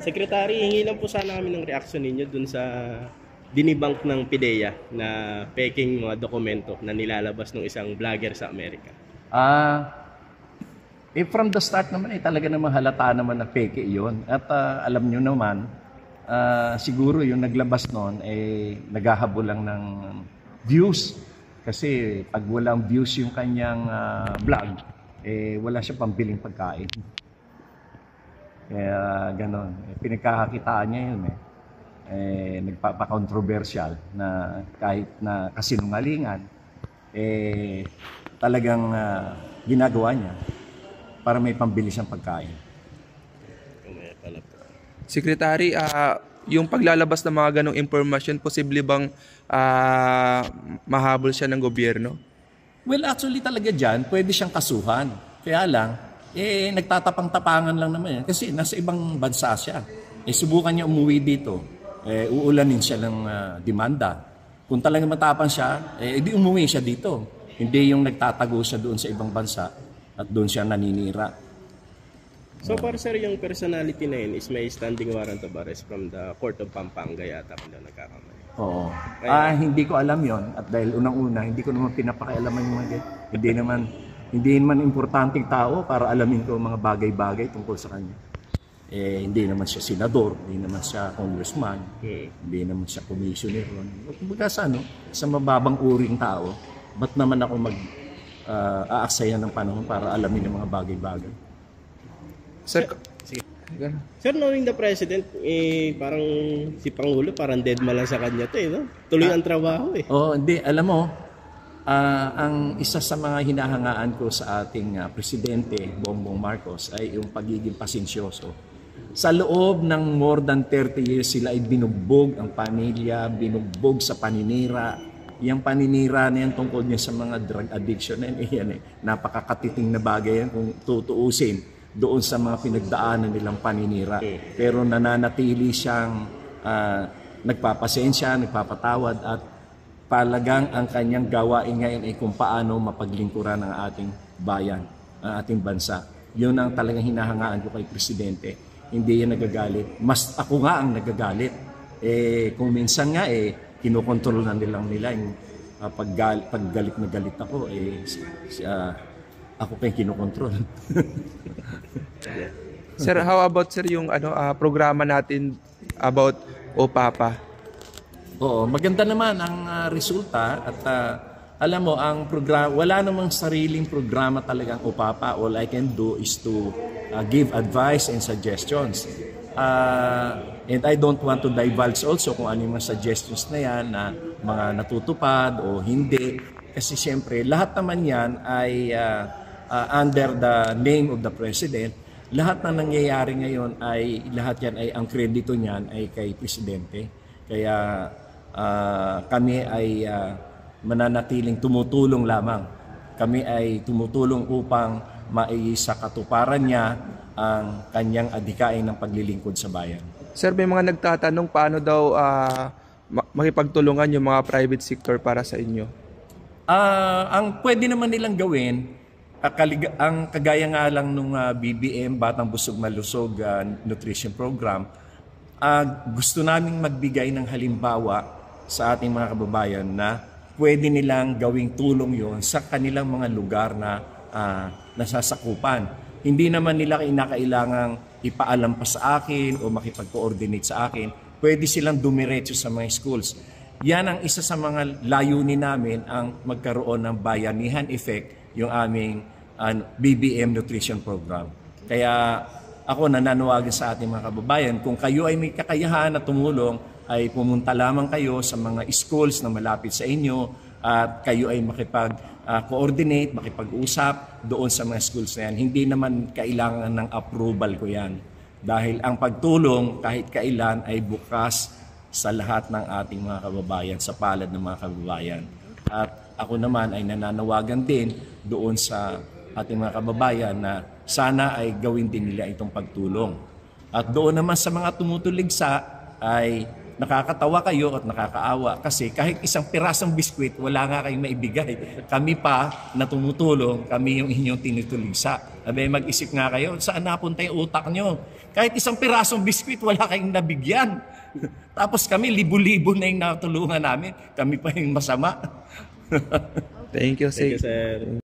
Secretary, hingi lang po sana kami ng reaksyon ninyo dun sa dinibank ng PIDEA na peking mga dokumento na nilalabas ng isang vlogger sa Amerika. From the start naman talaga naman halata naman na fake yun. At alam nyo naman, siguro yung naglabas noon naghahabol lang ng views. Kasi pag walang views yung kanyang vlog, wala siya pambiling pagkain. Kaya ganon. Pinagkakakitaan niya yun nagpapa-controversial na kahit na kasinungalingan, talagang ginagawa niya para may pambili siyang pagkain. Secretary, yung paglalabas ng mga ganong impormasyon, posible bang mahabol siya ng gobyerno? Well, actually talaga dyan, pwede siyang kasuhan. Kaya lang, nagtatapang-tapangan lang naman yan. Kasi nasa ibang bansa siya. Subukan niya umuwi dito. Uulanin siya ng demanda. Kung talagang matapang siya, di umuwi siya dito. Hindi yung nagtatago siya doon sa ibang bansa at doon siya naninira. So far, sir, yung personality na yun is may standing warrant of arrest from the Court of Pampanga yata kung nagkakamali. Oo. Hindi ko alam yon. At dahil unang-una, hindi ko naman pinapakialaman yung mga hindi naman importanteng tao para alamin ko mga bagay-bagay tungkol sa kanya. Hindi naman siya senador, hindi naman siya congressman, hindi naman siya commissioner. Kumbaga sa mababang uring tao, ba't naman ako aaksaya ng panahon para alamin ng mga bagay-bagay? Sir, Sir, knowing the President, parang si Pangulo, parang dead man lang sa kanya to no? Tuloy ang trabaho hindi. Alam mo, ang isa sa mga hinahangaan ko sa ating Presidente, Bongbong Marcos, ay yung pagiging pasensyoso. Sa loob ng more than 30 years, sila ay binugbog ang pamilya, binugbog sa paninira. Yung paninira na yan tungkol niya sa mga drug addiction, napakakatiting na bagay yan kung tutuusin doon sa mga pinagdaanan nilang paninira. Pero nananatili siyang nagpapasensya, nagpapatawad at palagang ang kanyang gawain ngayon ay kung paano mapaglingkuran ang ating bayan, ang ating bansa. Yun ang talagang hinahangaan ko kay Presidente. Hindi yan nagagalit. Mas ako nga ang nagagalit. Kung minsan nga kinokontrol na nila yung pag galit na galit ako, ako pa yung kinokontrol. Sir, how about sir yung programa natin about OPAPA? Oo, maganda naman ang resulta at alam mo, ang programa, wala namang sariling programa talagang OPAPA. All I can do is to give advice and suggestions. And I don't want to divulge also kung ano yung mga suggestions na yan na mga natutupad o hindi. Kasi siyempre, lahat naman yan ay under the name of the President. Lahat na nangyayari ngayon lahat yan ay ang kredito niyan ay kay Presidente. Kaya kami ay mananatiling tumutulong lamang. Kami ay tumutulong upang maisakatuparan niya ang kanyang adhikain ng paglilingkod sa bayan. Sir, may mga nagtatanong paano daw makipagtulungan yung mga private sector para sa inyo? Ang pwede naman nilang gawin, ang kagaya nga lang nung BBM, Batang Busog Malusog Nutrition Program, gusto naming magbigay ng halimbawa sa ating mga kababayan na pwede nilang gawing tulong yon sa kanilang mga lugar na nasasakupan. Hindi naman nila kinakailangang ipaalam pa sa akin o makipag-coordinate sa akin. Pwede silang dumiretso sa mga schools. Yan ang isa sa mga layunin namin, ang magkaroon ng bayanihan effect, yung aming BBM Nutrition Program. Kaya ako nananawagan sa ating mga kababayan, kung kayo ay may kakayahan na tumulong, ay pumunta lamang kayo sa mga schools na malapit sa inyo at kayo ay makipag-coordinate, makipag-usap doon sa mga schools na yan. Hindi naman kailangan ng approval ko yan. Dahil ang pagtulong kahit kailan ay bukas sa lahat ng ating mga kababayan, sa palad ng mga kababayan. At ako naman ay nananawagan din doon sa ating mga kababayan na sana ay gawin din nila itong pagtulong. At doon naman sa mga tumutuligsa ay nakakatawa kayo at nakakaawa kasi kahit isang pirasong biskwit, wala nga kayong maibigay. Kami pa na tumutulong, kami yung inyong tinutulisa. Abay, mag-isip nga kayo, saan napunta yung utak nyo? Kahit isang pirasong biskwit, wala kayong nabigyan. Tapos kami, libo-libo na yung natulungan namin. Kami pa yung masama. Thank you, Thank you, sir. sir.